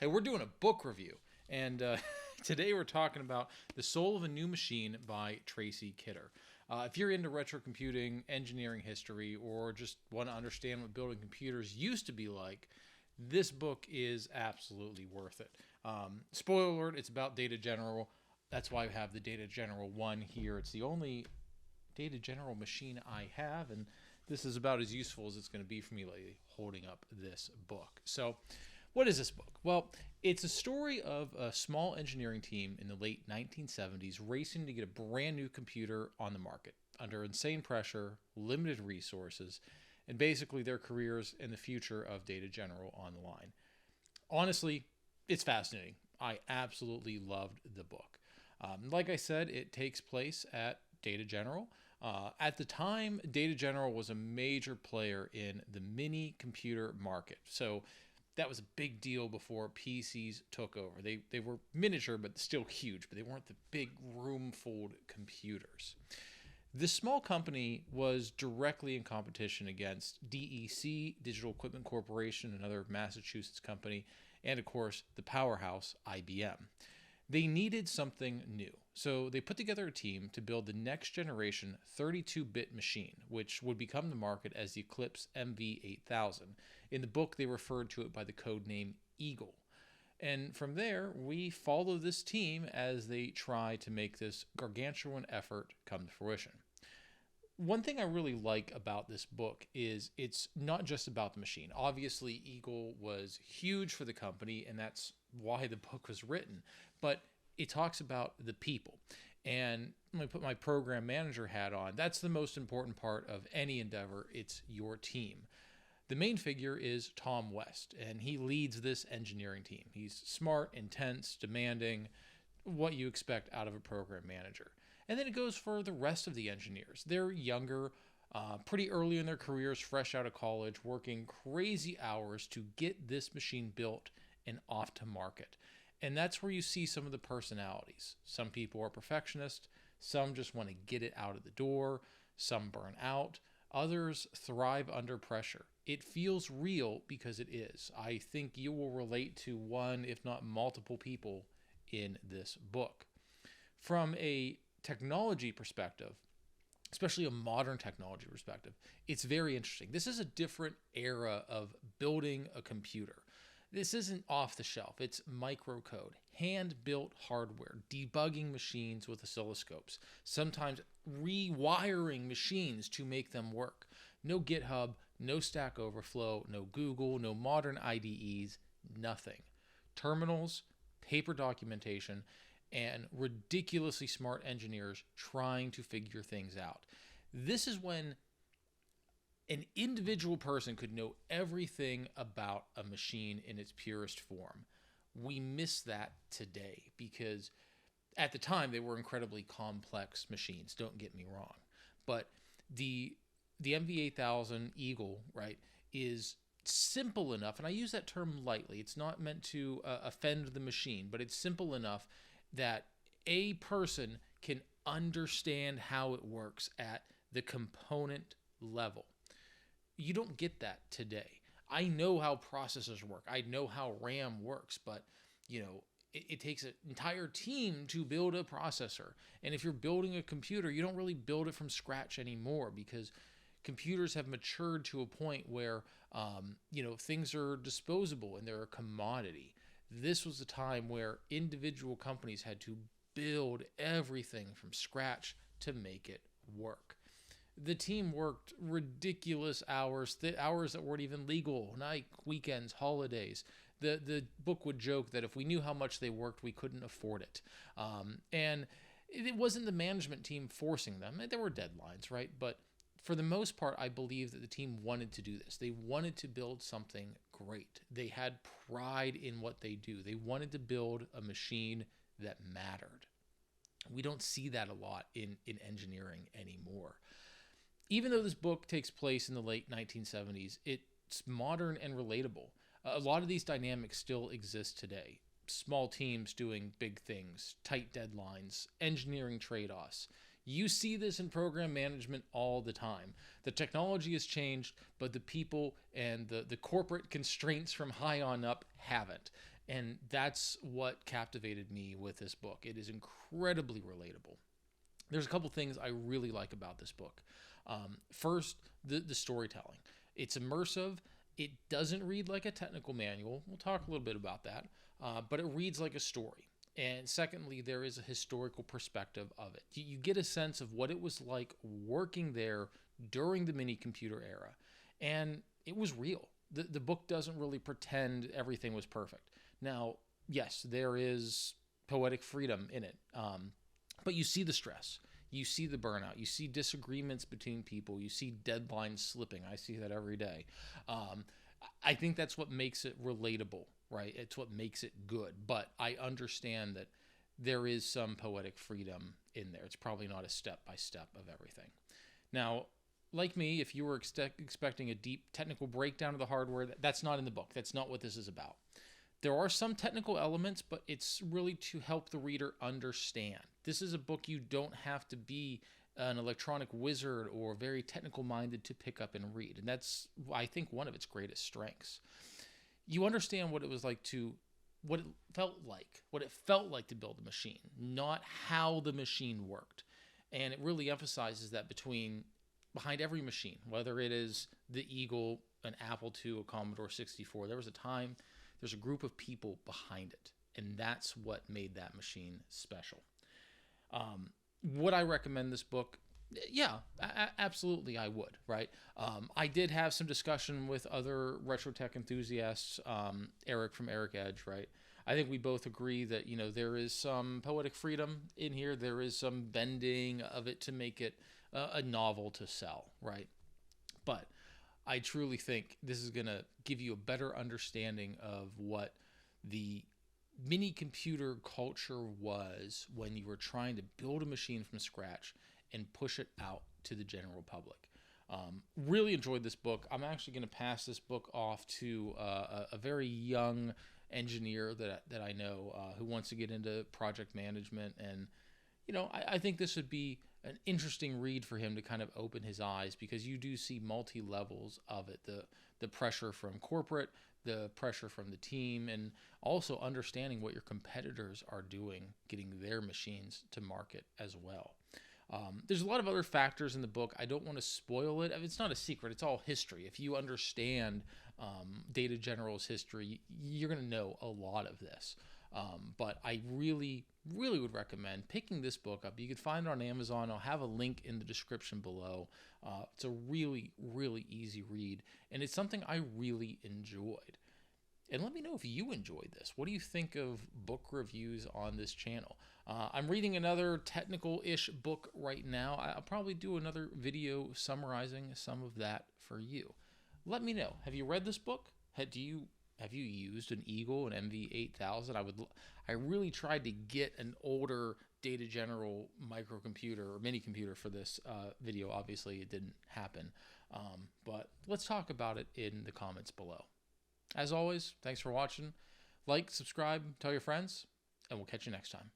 Hey, we're doing a book review, and today we're talking about The Soul of a New Machine by Tracy. If you're into retro computing, engineering history, or just want to understand what building computers used to be like, this book is absolutely worth it. Spoiler alert, it's about Data General. That's why I have the Data General 1 here. It's the only Data General machine I have, and this is about as useful as it's going to be for me lately, holding up this book. So, what is this book? Well, it's a story of a small engineering team in the late 1970s racing to get a brand new computer on the market under insane pressure, limited resources, and basically their careers and the future of Data General on the line. Honestly, it's fascinating. I absolutely loved the book. Like I said, it takes place at Data General. At the time, Data General was a major player in the mini computer market. So that was a big deal before PCs took over. They were miniature, but still huge, but they weren't the big room-filled computers. This small company was directly in competition against DEC, Digital Equipment Corporation, another Massachusetts company, and of course, the powerhouse IBM. They needed something new, so they put together a team to build the next generation 32-bit machine, which would become the market as the Eclipse MV 8000. In the book, they referred to it by the code name Eagle. And from there, we follow this team as they try to make this gargantuan effort come to fruition. One thing I really like about this book is it's not just about the machine. Obviously, Eagle was huge for the company, and that's why the book was written. But it talks about the people. And when I put my program manager hat on, that's the most important part of any endeavor. It's your team. The main figure is Tom West, and he leads this engineering team. He's smart, intense, demanding, what you expect out of a program manager. And then it goes for the rest of the engineers. They're younger, pretty early in their careers, fresh out of college, working crazy hours to get this machine built and off to market. And that's where you see some of the personalities. Some people are perfectionists, some just want to get it out of the door, some burn out, others thrive under pressure. It feels real because it is. I think you will relate to one, if not multiple people in this book. From a technology perspective, especially a modern technology perspective, it's very interesting. This is a different era of building a computer. This isn't off the shelf. It's microcode, hand-built hardware, debugging machines with oscilloscopes, sometimes rewiring machines to make them work. No GitHub, no Stack Overflow, no Google, no modern IDEs, nothing. Terminals, paper documentation, and ridiculously smart engineers trying to figure things out. This is when an individual person could know everything about a machine in its purest form. We miss that today because at the time they were incredibly complex machines, don't get me wrong. But the MV8000 Eagle, right, is simple enough, and I use that term lightly. It's not meant to offend the machine, but it's simple enough that a person can understand how it works at the component level. You don't get that today. I know how processors work. I know how RAM works, but it takes an entire team to build a processor. And if you're building a computer, you don't really build it from scratch anymore because computers have matured to a point where things are disposable and they're a commodity. This was the time where individual companies had to build everything from scratch to make it work. The team worked ridiculous hours, the hours that weren't even legal, night, weekends, holidays. The book would joke that if we knew how much they worked, we couldn't afford it. And it wasn't the management team forcing them. There were deadlines, right? But for the most part, I believe that the team wanted to do this. They wanted to build something great. They had pride in what they do. They wanted to build a machine that mattered. We don't see that a lot in engineering anymore. Even though this book takes place in the late 1970s, it's modern and relatable. A lot of these dynamics still exist today. Small teams doing big things, tight deadlines, engineering trade-offs. You see this in program management all the time. The technology has changed, but the people and the corporate constraints from high on up haven't. And that's what captivated me with this book. It is incredibly relatable. There's a couple things I really like about this book. First, the storytelling. It's immersive. It doesn't read like a technical manual. We'll talk a little bit about that. But it reads like a story. And secondly, there is a historical perspective of it. You get a sense of what it was like working there during the mini computer era. And it was real. The book doesn't really pretend everything was perfect. Now, yes, there is poetic freedom in it. But you see the stress. You see the burnout. You see disagreements between people. You see deadlines slipping. I see that every day. I think that's what makes it relatable, right? It's what makes it good. But I understand that there is some poetic freedom in there. It's probably not a step by step of everything. Now, like me, if you were expecting a deep technical breakdown of the hardware, that's not in the book. That's not what this is about. There are some technical elements, but it's really to help the reader understand. This is a book you don't have to be an electronic wizard or very technical minded to pick up and read. And that's, I think, one of its greatest strengths. You understand what it was like to, what it felt like to build a machine, not how the machine worked. And it really emphasizes that behind every machine, whether it is the Eagle, an Apple II, a Commodore 64, there's a group of people behind it, and that's what made that machine special. Would I recommend this book? Yeah, absolutely I would, right? I did have some discussion with other retro tech enthusiasts, Eric from Eric Edge, right? I think we both agree that, there is some poetic freedom in here. There is some bending of it to make it a novel to sell, right? But I truly think this is going to give you a better understanding of what the mini computer culture was when you were trying to build a machine from scratch and push it out to the general public. Really enjoyed this book. I'm actually going to pass this book off to a very young engineer that I know who wants to get into project management. And, I think this would be an interesting read for him to kind of open his eyes, because you do see multi-levels of it. The pressure from corporate, the pressure from the team, and also understanding what your competitors are doing, getting their machines to market as well. There's a lot of other factors in the book. I don't want to spoil it. It's not a secret. It's all history. If you understand Data General's history, you're going to know a lot of this. But I really, really would recommend picking this book up. You can find it on Amazon. I'll have a link in the description below. It's a really, really easy read, and it's something I really enjoyed. And let me know if you enjoyed this. What do you think of book reviews on this channel? I'm reading another technical-ish book right now. I'll probably do another video summarizing some of that for you. Let me know. Have you read this book? Have you used an Eagle, an MV 8000? I really tried to get an older Data General microcomputer or mini computer for this video. Obviously, it didn't happen. But let's talk about it in the comments below. As always, thanks for watching. Like, subscribe, tell your friends, and we'll catch you next time.